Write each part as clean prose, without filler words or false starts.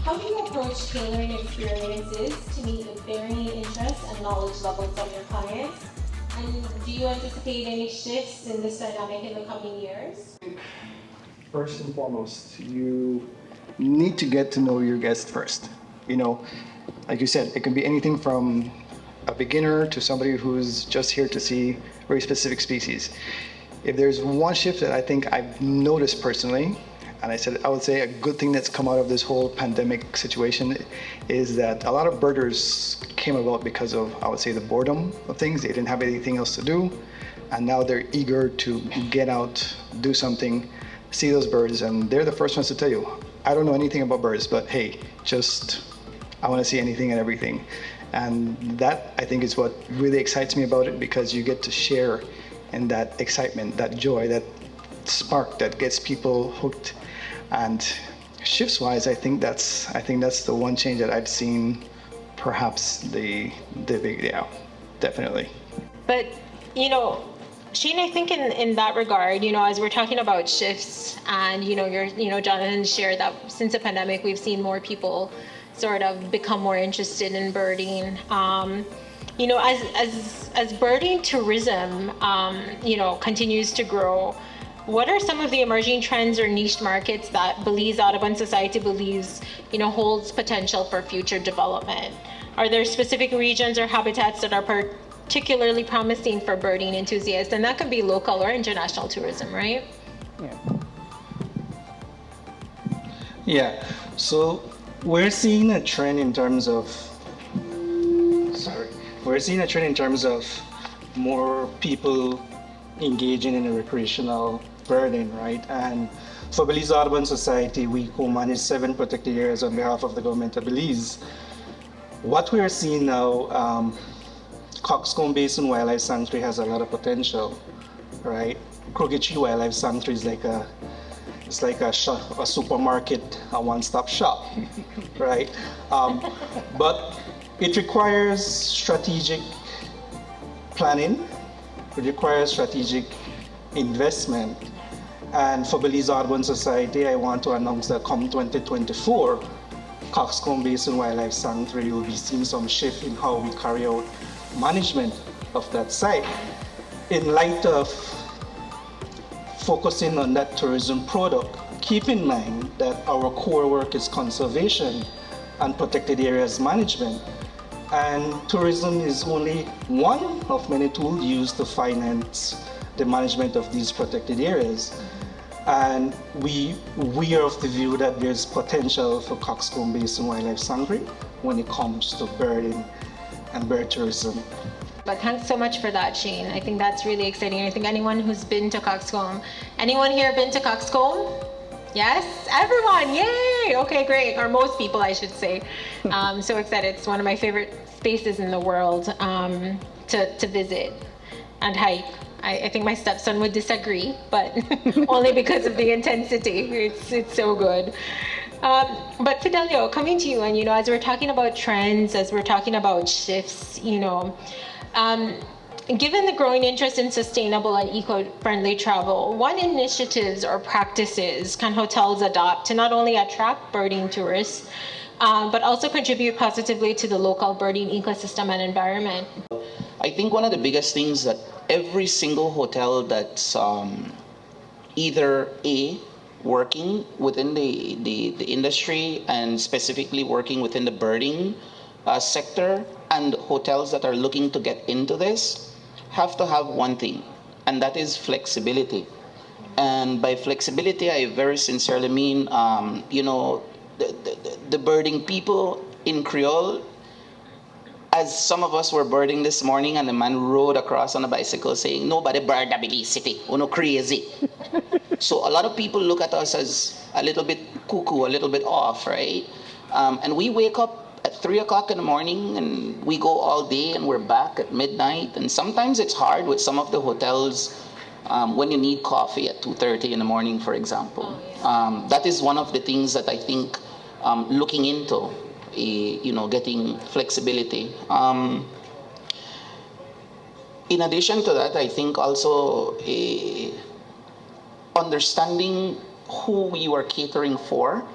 How do you approach tailoring experiences to meet the varying interests and knowledge levels of your clients? And do you anticipate any shifts in this dynamic in the coming years? First and foremost, you need to get to know your guest first. You know, like you said, it can be anything from a beginner to somebody who's just here to see very specific species. If there's one shift that I think I've noticed personally, and I would say a good thing that's come out of this whole pandemic situation is that a lot of birders came about because of, I would say, the boredom of things. They didn't have anything else to do, and now they're eager to get out, do something, see those birds, and they're the first ones to tell you, I don't know anything about birds, but hey, I want to see anything and everything. And that, I think, is what really excites me about it, because you get to share in that excitement, that joy, that spark that gets people hooked. And shifts-wise, I think that's the one change that I've seen, perhaps the big, yeah, definitely. But, Shane, I think in that regard, as we're talking about shifts and, Jonathan shared that since the pandemic, we've seen more people sort of become more interested in birding. As birding tourism, continues to grow, what are some of the emerging trends or niche markets that Belize Audubon Society believes, holds potential for future development? Are there specific regions or habitats that are particularly promising for birding enthusiasts? And that could be local or international tourism, right? Yeah. So we're seeing a trend in terms of more people engaging in a recreational birding, right? And for Belize Audubon Society, we co-manage 7 protected areas on behalf of the government of Belize. What we are seeing now, Coxcomb Basin Wildlife Sanctuary has a lot of potential, right? Crooked Tree Wildlife Sanctuary is like a supermarket, a one-stop shop, right? But it requires strategic planning. It requires strategic investment. And for Belize Audubon Society, I want to announce that come 2024, Coxcomb Basin Wildlife Sanctuary will be seeing some shift in how we carry out management of that site. In light of focusing on that tourism product, keep in mind that our core work is conservation and protected areas management. And tourism is only one of many tools used to finance the management of these protected areas. And we are of the view that there's potential for Coxcomb Basin Wildlife Sanctuary when it comes to birding and bird tourism. But thanks so much for that, Shane. I think that's really exciting. I think anyone who's been to Coxcomb, anyone here been to Coxcomb? Yes, everyone, yay! Okay, great, or most people, I should say. So excited. It's one of my favorite spaces in the world to visit and hike. I think my stepson would disagree, but only because of the intensity. It's so good. But Fidelio, coming to you, and as we're talking about trends, as we're talking about shifts, given the growing interest in sustainable and eco-friendly travel, what initiatives or practices can hotels adopt to not only attract birding tourists, but also contribute positively to the local birding ecosystem and environment? I think one of the biggest things that every single hotel that's either working within the industry and specifically working within the birding sector, and hotels that are looking to get into this have to have one thing, and that is flexibility. And by flexibility, I very sincerely mean, the birding people in Creole. As some of us were birding this morning, and the man rode across on a bicycle saying, "Nobody bird the Belize city, oh no crazy." So a lot of people look at us as a little bit cuckoo, a little bit off, right? And we wake up at 3 o'clock in the morning and we go all day and we're back at midnight. And sometimes it's hard with some of the hotels when you need coffee at 2:30 in the morning, for example. That is one of the things that I think looking into, getting flexibility. In addition to that, I think also understanding who you are catering for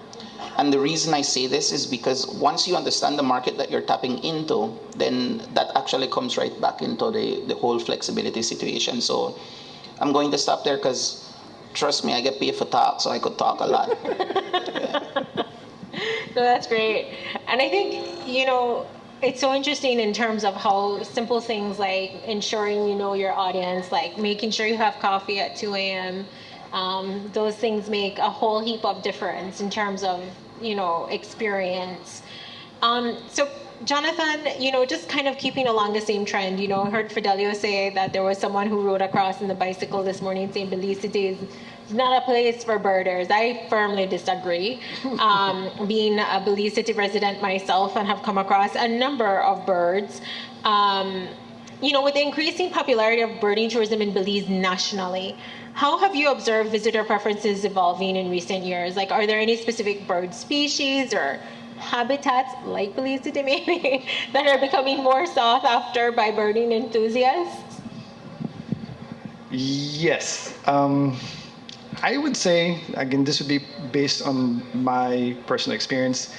And the reason I say this is because once you understand the market that you're tapping into, then that actually comes right back into the whole flexibility situation. So I'm going to stop there because trust me, I get paid for talk, so I could talk a lot. No, that's great. And I think, it's so interesting in terms of how simple things like ensuring you know your audience, like making sure you have coffee at 2 a.m., those things make a whole heap of difference in terms of, experience. So Jonathan, just kind of keeping along the same trend, I heard Fidelio say that there was someone who rode across in the bicycle this morning saying Belize City is not a place for birders. I firmly disagree. Being a Belize City resident myself and have come across a number of birds, with the increasing popularity of birding tourism in Belize nationally, how have you observed visitor preferences evolving in recent years? Like, are there any specific bird species or habitats, like Belize City maybe, that are becoming more sought after by birding enthusiasts? Yes. I would say, again, this would be based on my personal experience.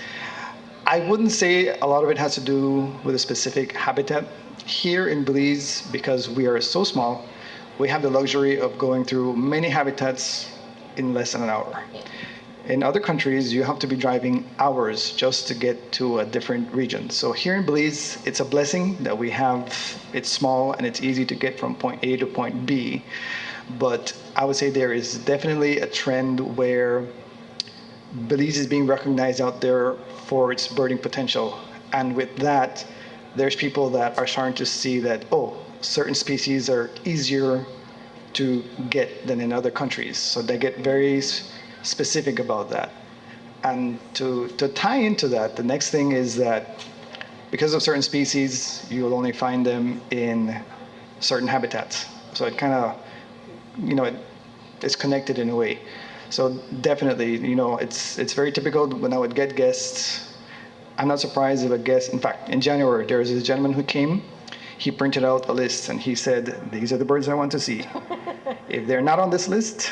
I wouldn't say a lot of it has to do with a specific habitat. Here in Belize, because we are so small, we have the luxury of going through many habitats in less than an hour. In other countries, you have to be driving hours just to get to a different region. So here in Belize, it's a blessing that it's small and it's easy to get from point A to point B. But I would say there is definitely a trend where Belize is being recognized out there for its birding potential. And with that, there's people that are starting to see that, certain species are easier to get than in other countries. So they get very specific about that. And to tie into that, the next thing is that because of certain species, you will only find them in certain habitats. So it kind of, it's connected in a way. So definitely, it's very typical when I would get guests. I'm not surprised if a guest, in fact, in January, there was a gentleman who came, he printed out a list and he said, these are the birds I want to see. If they're not on this list,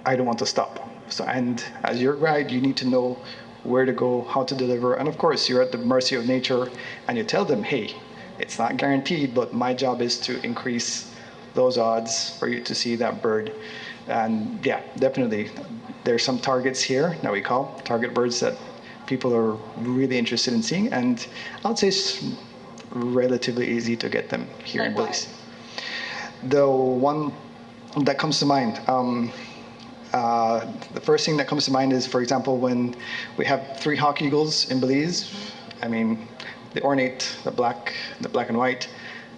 I don't want to stop. So, and as your guide, you need to know where to go, how to deliver. And of course, you're at the mercy of nature and you tell them, hey, it's not guaranteed, but my job is to increase those odds for you to see that bird. And yeah, definitely, there's some targets here that we call target birds that people are really interested in seeing. And I would say it's relatively easy to get them here in Belize. The one that comes to mind, the first thing that comes to mind is, for example, when we have 3 hawk eagles in Belize. I mean, the ornate, the black and white.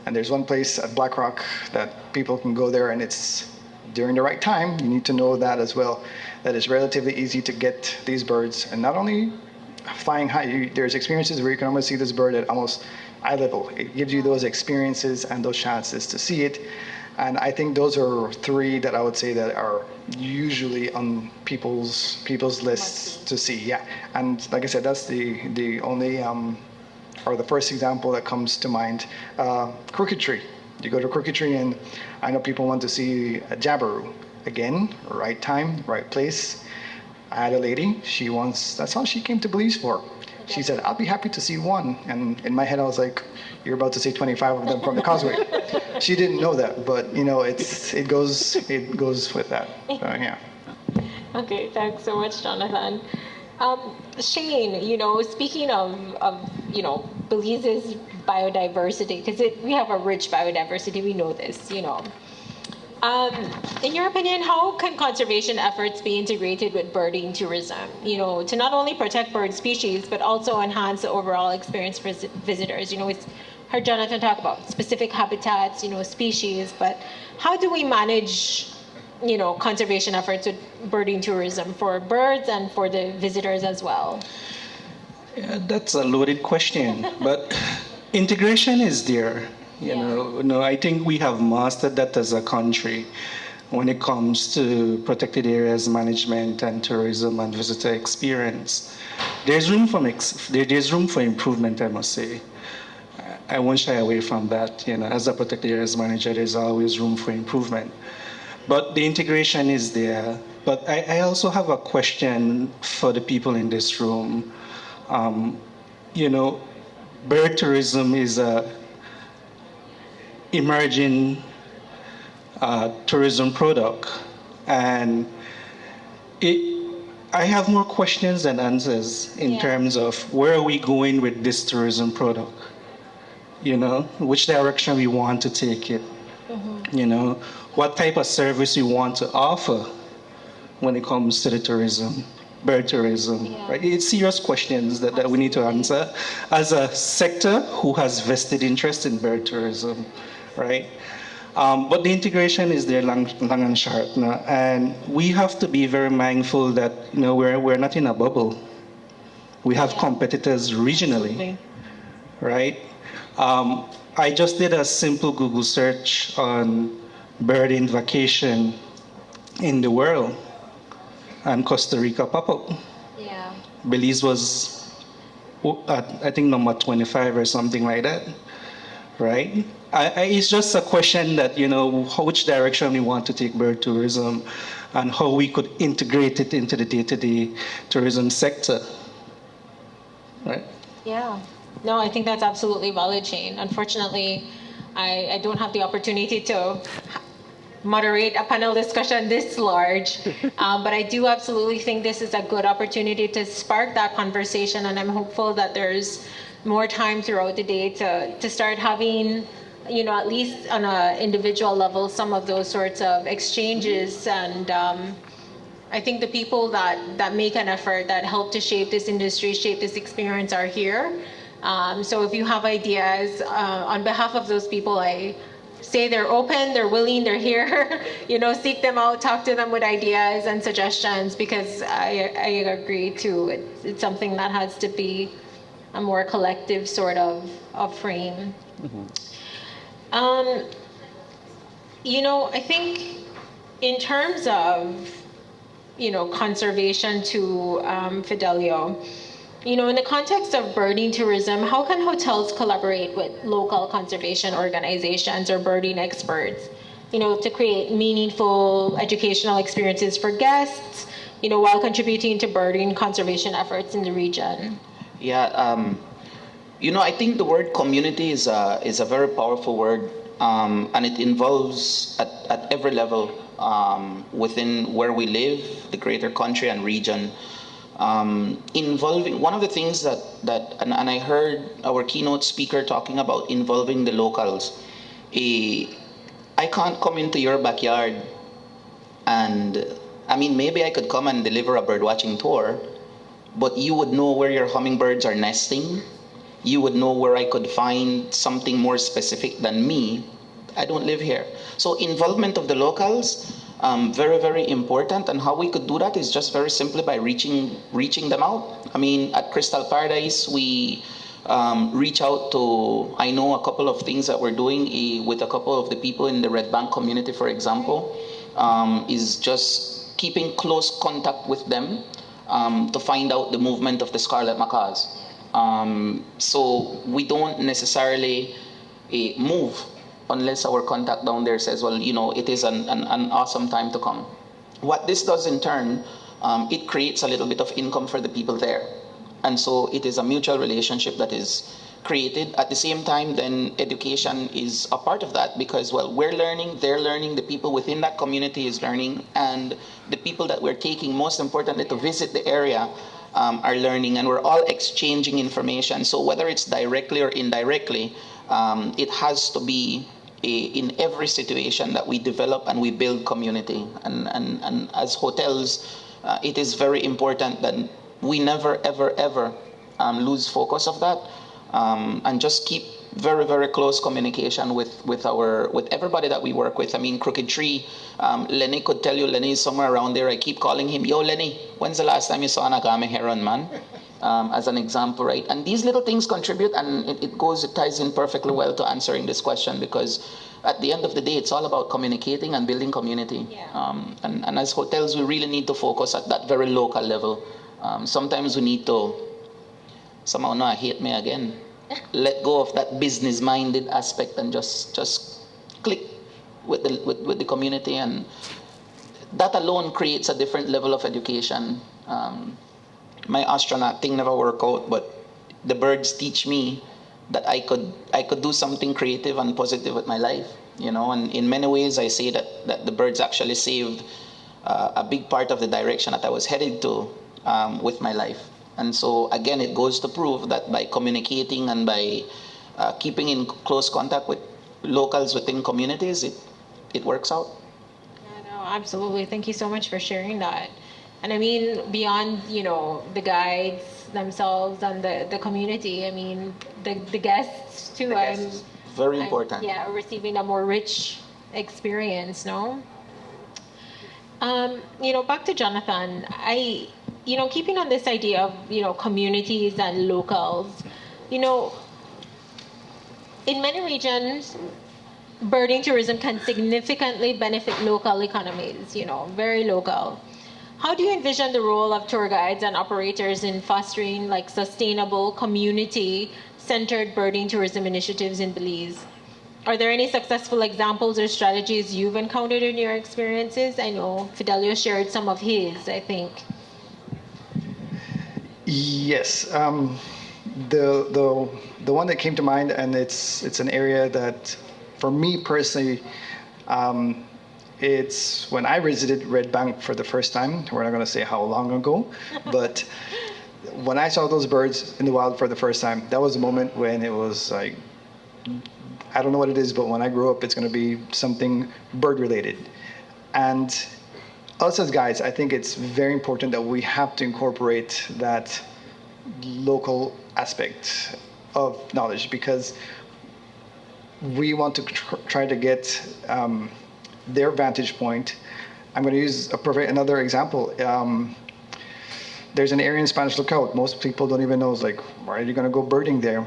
And there's one place at Black Rock that people can go there, and it's during the right time. You need to know that as well, that it's relatively easy to get these birds. And not only flying high, there's experiences where you can almost see this bird at almost eye level. It gives you those experiences and those chances to see it. And I think those are 3 that I would say that are usually on people's lists to see. Yeah, and like I said, that's the only or the first example that comes to mind. Crooked tree. You go to Crooked Tree, and I know people want to see a jabberoo. Again, right time, right place. I had a lady. That's all she came to Belize for. She said, "I'll be happy to see one." And in my head, I was like, "You're about to see 25 of them from the causeway." She didn't know that, but it goes with that. So, yeah. Okay, thanks so much, Jonathan. Shane, speaking of Belize's biodiversity, because we have a rich biodiversity, we know this, In your opinion, how can conservation efforts be integrated with birding tourism, to not only protect bird species, but also enhance the overall experience for visitors? We've heard Jonathan talk about specific habitats, species, but how do we manage, conservation efforts with birding tourism for birds and for the visitors as well? Yeah, that's a loaded question, but integration is there. I think we have mastered that as a country when it comes to protected areas management and tourism and visitor experience. There's room for improvement, I must say. I won't shy away from that. As a protected areas manager, there's always room for improvement. But the integration is there. But I also have a question for the people in this room. Um, you know, bird tourism is a emerging tourism product, and I have more questions than answers in terms of where are we going with this tourism product. You know, which direction we want to take it. You know, what type of service we want to offer when it comes to the tourism, bird tourism. Right? It's serious questions that we need to answer as a sector who has vested interest in bird tourism, right? But the integration is there long and short now, and we have to be very mindful that we're not in a bubble. We have competitors regionally, right? I just did a simple Google search on birding vacation in the world, and Costa Rica pop up. Yeah. Belize was, I think, number 25 or something like that, right? It's just a question that, which direction we want to take bird tourism and how we could integrate it into the day-to-day tourism sector, right? Yeah. No, I think that's absolutely valid, Shane. Unfortunately, I don't have the opportunity to moderate a panel discussion this large, but I do absolutely think this is a good opportunity to spark that conversation, and I'm hopeful that there's more time throughout the day to start having, at least on an individual level, some of those sorts of exchanges. And I think the people that make an effort, that help to shape this industry, shape this experience, are here. So if you have ideas, on behalf of those people, I say they're open, they're willing, they're here. Seek them out, talk to them with ideas and suggestions, because I agree too. It's something that has to be a more collective sort of frame. I think in terms of conservation to Fidelio, in the context of birding tourism, how can hotels collaborate with local conservation organizations or birding experts, to create meaningful educational experiences for guests, while contributing to birding conservation efforts in the region? Yeah, I think the word community is a very powerful word, and it involves at every level within where we live, the greater country and region. Involving one of the things and I heard our keynote speaker talking about involving the locals. I can't come into your backyard and maybe I could come and deliver a bird watching tour, but you would know where your hummingbirds are nesting. You would know where I could find something more specific than me. I don't live here. So involvement of the locals, very, very important. And how we could do that is just very simply by reaching them out. At Crystal Paradise, we reach out to, I know a couple of things that we're doing with a couple of the people in the Red Bank community, for example, is just keeping close contact with them to find out the movement of the scarlet macaws. So we don't necessarily move unless our contact down there says, well, it is an awesome time to come. What this does in turn, it creates a little bit of income for the people there. And so it is a mutual relationship that is created. At the same time, then education is a part of that, because, well, we're learning, they're learning, the people within that community is learning, and the people that we're taking, most importantly, to visit the area are learning, and we're all exchanging information. So whether it's directly or indirectly, it has to be in every situation that we develop and we build community. And as hotels, it is very important that we never, ever, ever lose focus of that, and just keep very, very close communication with everybody that we work with. Crooked Tree, Lenny could tell you, Lenny is somewhere around there. I keep calling him, yo, Lenny, when's the last time you saw an agame heron, man? As an example, right? And these little things contribute, and it ties in perfectly well to answering this question, because at the end of the day, it's all about communicating and building community. Yeah. And as hotels, we really need to focus at that very local level. Sometimes we need to, somehow now hate me again, let go of that business-minded aspect and just click with the community. And that alone creates a different level of education. My astronaut thing never worked out, but the birds teach me that I could do something creative and positive with my life, you know. And in many ways, I say that the birds actually saved a big part of the direction that I was headed to with my life. And so again, it goes to prove that by communicating and by keeping in close contact with locals within communities, it works out. Yeah, no, absolutely. Thank you so much for sharing that. And I mean, beyond, you know, the guides themselves and the community, I mean, the guests too. Very important. Yeah, receiving a more rich experience, no? You know, back to Jonathan, you know, keeping on this idea of, you know, communities and locals, you know, in many regions, birding tourism can significantly benefit local economies, you know, very local. How do you envision the role of tour guides and operators in fostering like sustainable community-centered birding tourism initiatives in Belize? Are there any successful examples or strategies you've encountered in your experiences? I know Fidelio shared some of his, I think. Yes, the one that came to mind, and it's an area that, for me personally, it's when I visited Red Bank for the first time. We're not going to say how long ago, but when I saw those birds in the wild for the first time, that was a moment when it was like, I don't know what it is, but when I grow up, it's going to be something bird related. And us as guides, I think it's very important that we have to incorporate that local aspect of knowledge, because we want to try to get their vantage point. I'm going to use another example. There's an area in Spanish Lookout. Most people don't even know. It's like, why are you going to go birding there?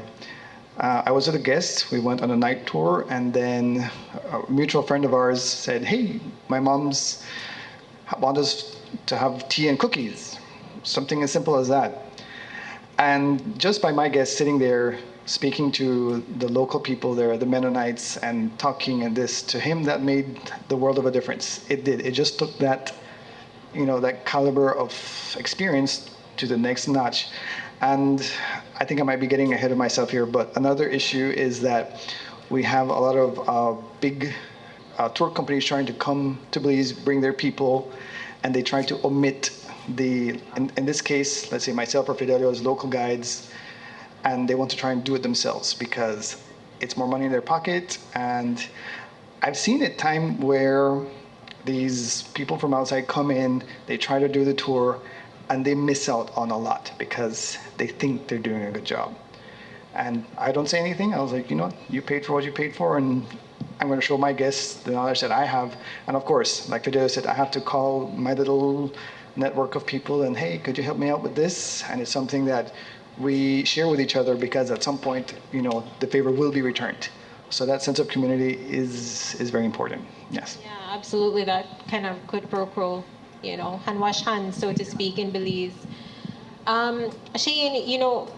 I was with a guest. We went on a night tour, and then a mutual friend of ours said, hey, my mom's want us to have tea and cookies, something as simple as that. And just by my guest sitting there speaking to the local people there, the Mennonites, and talking and this, to him, that made the world of a difference. It did. It just took that, you know, that caliber of experience to the next notch. And I think I might be getting ahead of myself here, but another issue is that we have a lot of big tour companies trying to come to Belize, bring their people, and they try to omit in this case, let's say myself or Fidelio as local guides, and they want to try and do it themselves because it's more money in their pocket. And I've seen it time where these people from outside come in, they try to do the tour, and they miss out on a lot because they think they're doing a good job. And I don't say anything. I was like, you know, you paid for what you paid for, and I'm going to show my guests the knowledge that I have. And of course, like Fidelio said, I have to call my little network of people and, hey, could you help me out with this? And it's something that we share with each other, because at some point, you know, the favor will be returned. So that sense of community is very important. Yes. Yeah, absolutely. That kind of quid pro quo, you know, hand wash hands, so to speak, in Belize. Shane, you know,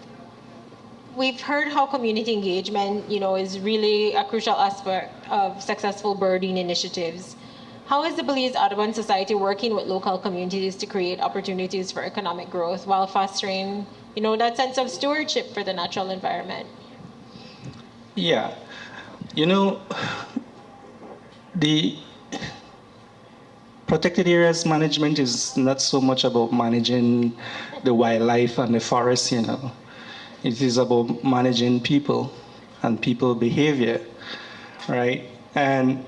we've heard how community engagement, you know, is really a crucial aspect of successful birding initiatives. How is the Belize Audubon Society working with local communities to create opportunities for economic growth while fostering, you know, that sense of stewardship for the natural environment? Yeah, you know, the protected areas management is not so much about managing the wildlife and the forest, you know. It is about managing people and people behavior, right? And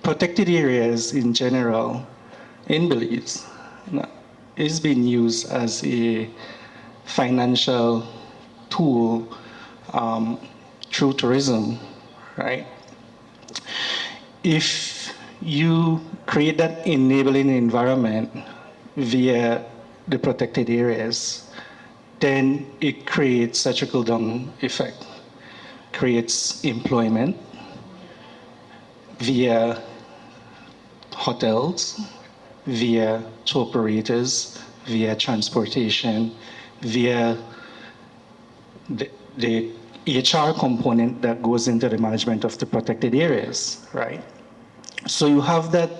protected areas in general in Belize is being used as a financial tool through tourism, right? If you create that enabling environment via the protected areas, then it creates a trickle-down effect, creates employment via hotels, via tour operators, via transportation, via the HR component that goes into the management of the protected areas, right? So you have that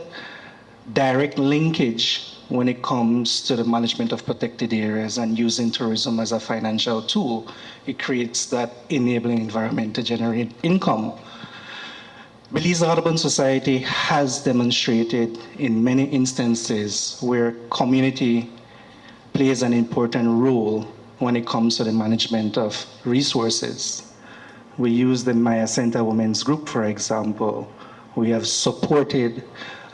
direct linkage when it comes to the management of protected areas and using tourism as a financial tool. It creates that enabling environment to generate income. Belize Audubon Society has demonstrated in many instances where community plays an important role when it comes to the management of resources. We use the Maya Center Women's Group, for example. We have supported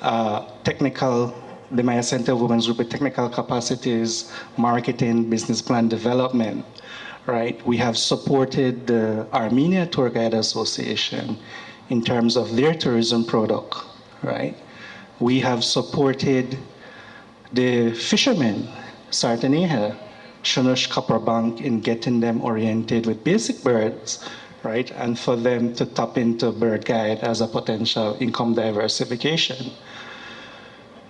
the Maya Center Women's Group with technical capacities, marketing, business plan development, right? We have supported the Armenia Tour Guide Association in terms of their tourism product, right? We have supported the fishermen, Sartaneja, Shunush Copper Bank, in getting them oriented with basic birds, right? And for them to tap into bird guide as a potential income diversification.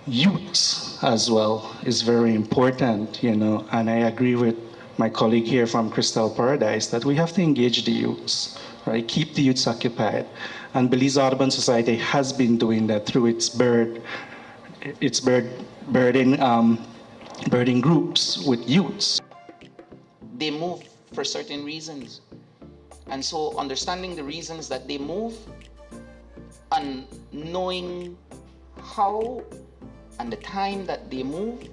Youth as well is very important, and I agree with my colleague here from Crystal Paradise that we have to engage the youths, right? Keep the youths occupied. And Belize Audubon Society has been doing that through its birding groups with youths. They move for certain reasons. And so understanding the reasons that they move and knowing how and the time that they move,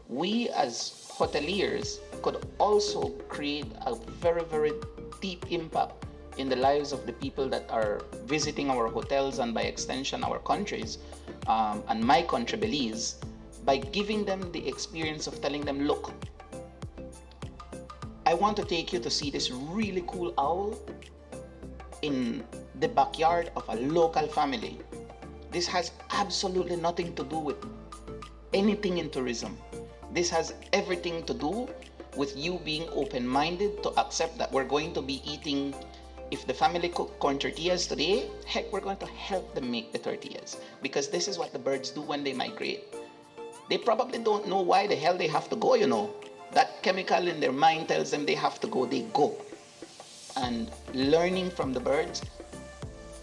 we as hoteliers could also create a very, very deep impact in the lives of the people that are visiting our hotels and by extension our countries, and my country, Belize, by giving them the experience of telling them, look, I want to take you to see this really cool owl in the backyard of a local family. This has absolutely nothing to do with anything in tourism. This has everything to do with you being open-minded to accept that we're going to be eating, if the family cook corn tortillas today, heck, we're going to help them make the tortillas, because this is what the birds do when they migrate. They probably don't know why the hell they have to go, That chemical in their mind tells them they have to go, they go. And learning from the birds,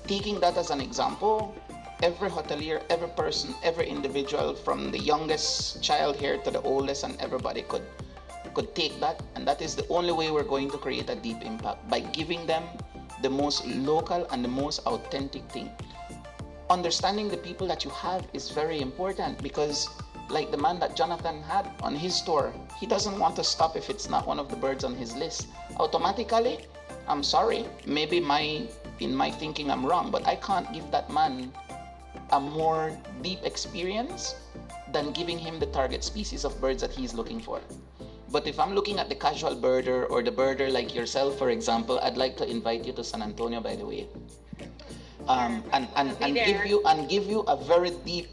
taking that as an example, every hotelier, every person, every individual, from the youngest child here to the oldest, and everybody could take that, and that is the only way we're going to create a deep impact, by giving them the most local and the most authentic thing. Understanding the people that you have is very important, because like the man that Jonathan had on his tour, he doesn't want to stop if it's not one of the birds on his list. Automatically, I'm sorry, maybe in my thinking I'm wrong, but I can't give that man a more deep experience than giving him the target species of birds that he's looking for. But if I'm looking at the casual birder or the birder like yourself, for example, I'd like to invite you to San Antonio, by the way, and give you a very deep.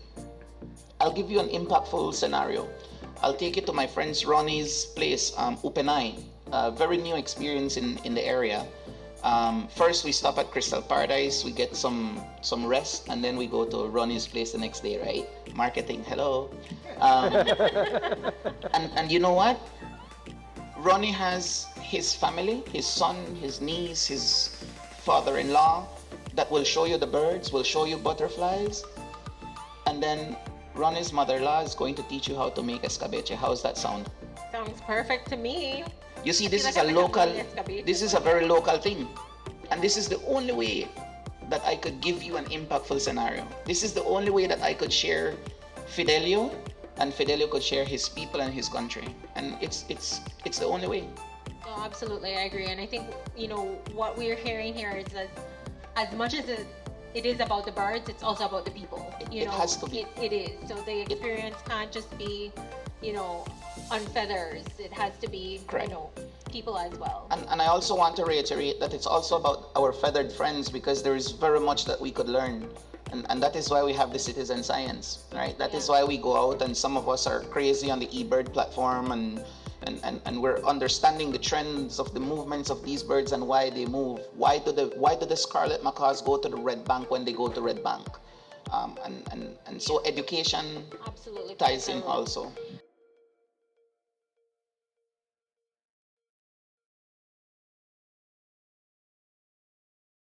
I'll give you an impactful scenario. I'll take you to my friend's Ronnie's place, Upenai, a very new experience in the area. First, we stop at Crystal Paradise, we get some rest, and then we go to Ronnie's place the next day, right? Marketing, hello. And you know what? Ronnie has his family, his son, his niece, his father-in-law, that will show you the birds, will show you butterflies, and then Ronnie's mother-in-law is going to teach you how to make escabeche. How's that sound? Sounds perfect to me. You see, this is a very local thing. And this is the only way that I could give you an impactful scenario. This is the only way that I could share Fidelio, and Fidelio could share his people and his country. And it's the only way. No, absolutely, I agree. And I think, what we're hearing here is that as much as it is about the birds, it's also about the people. It has to be. It is. So the experience can't just be, on feathers. It has to be, Correct. People as well. And I also want to reiterate that it's also about our feathered friends, because there is very much that we could learn. And that is why we have the citizen science, right? That is why we go out, and some of us are crazy on the eBird platform, and we're understanding the trends of the movements of these birds and why they move. Why do the scarlet macaws go to the red bank when they go to red bank? And so education absolutely ties in also.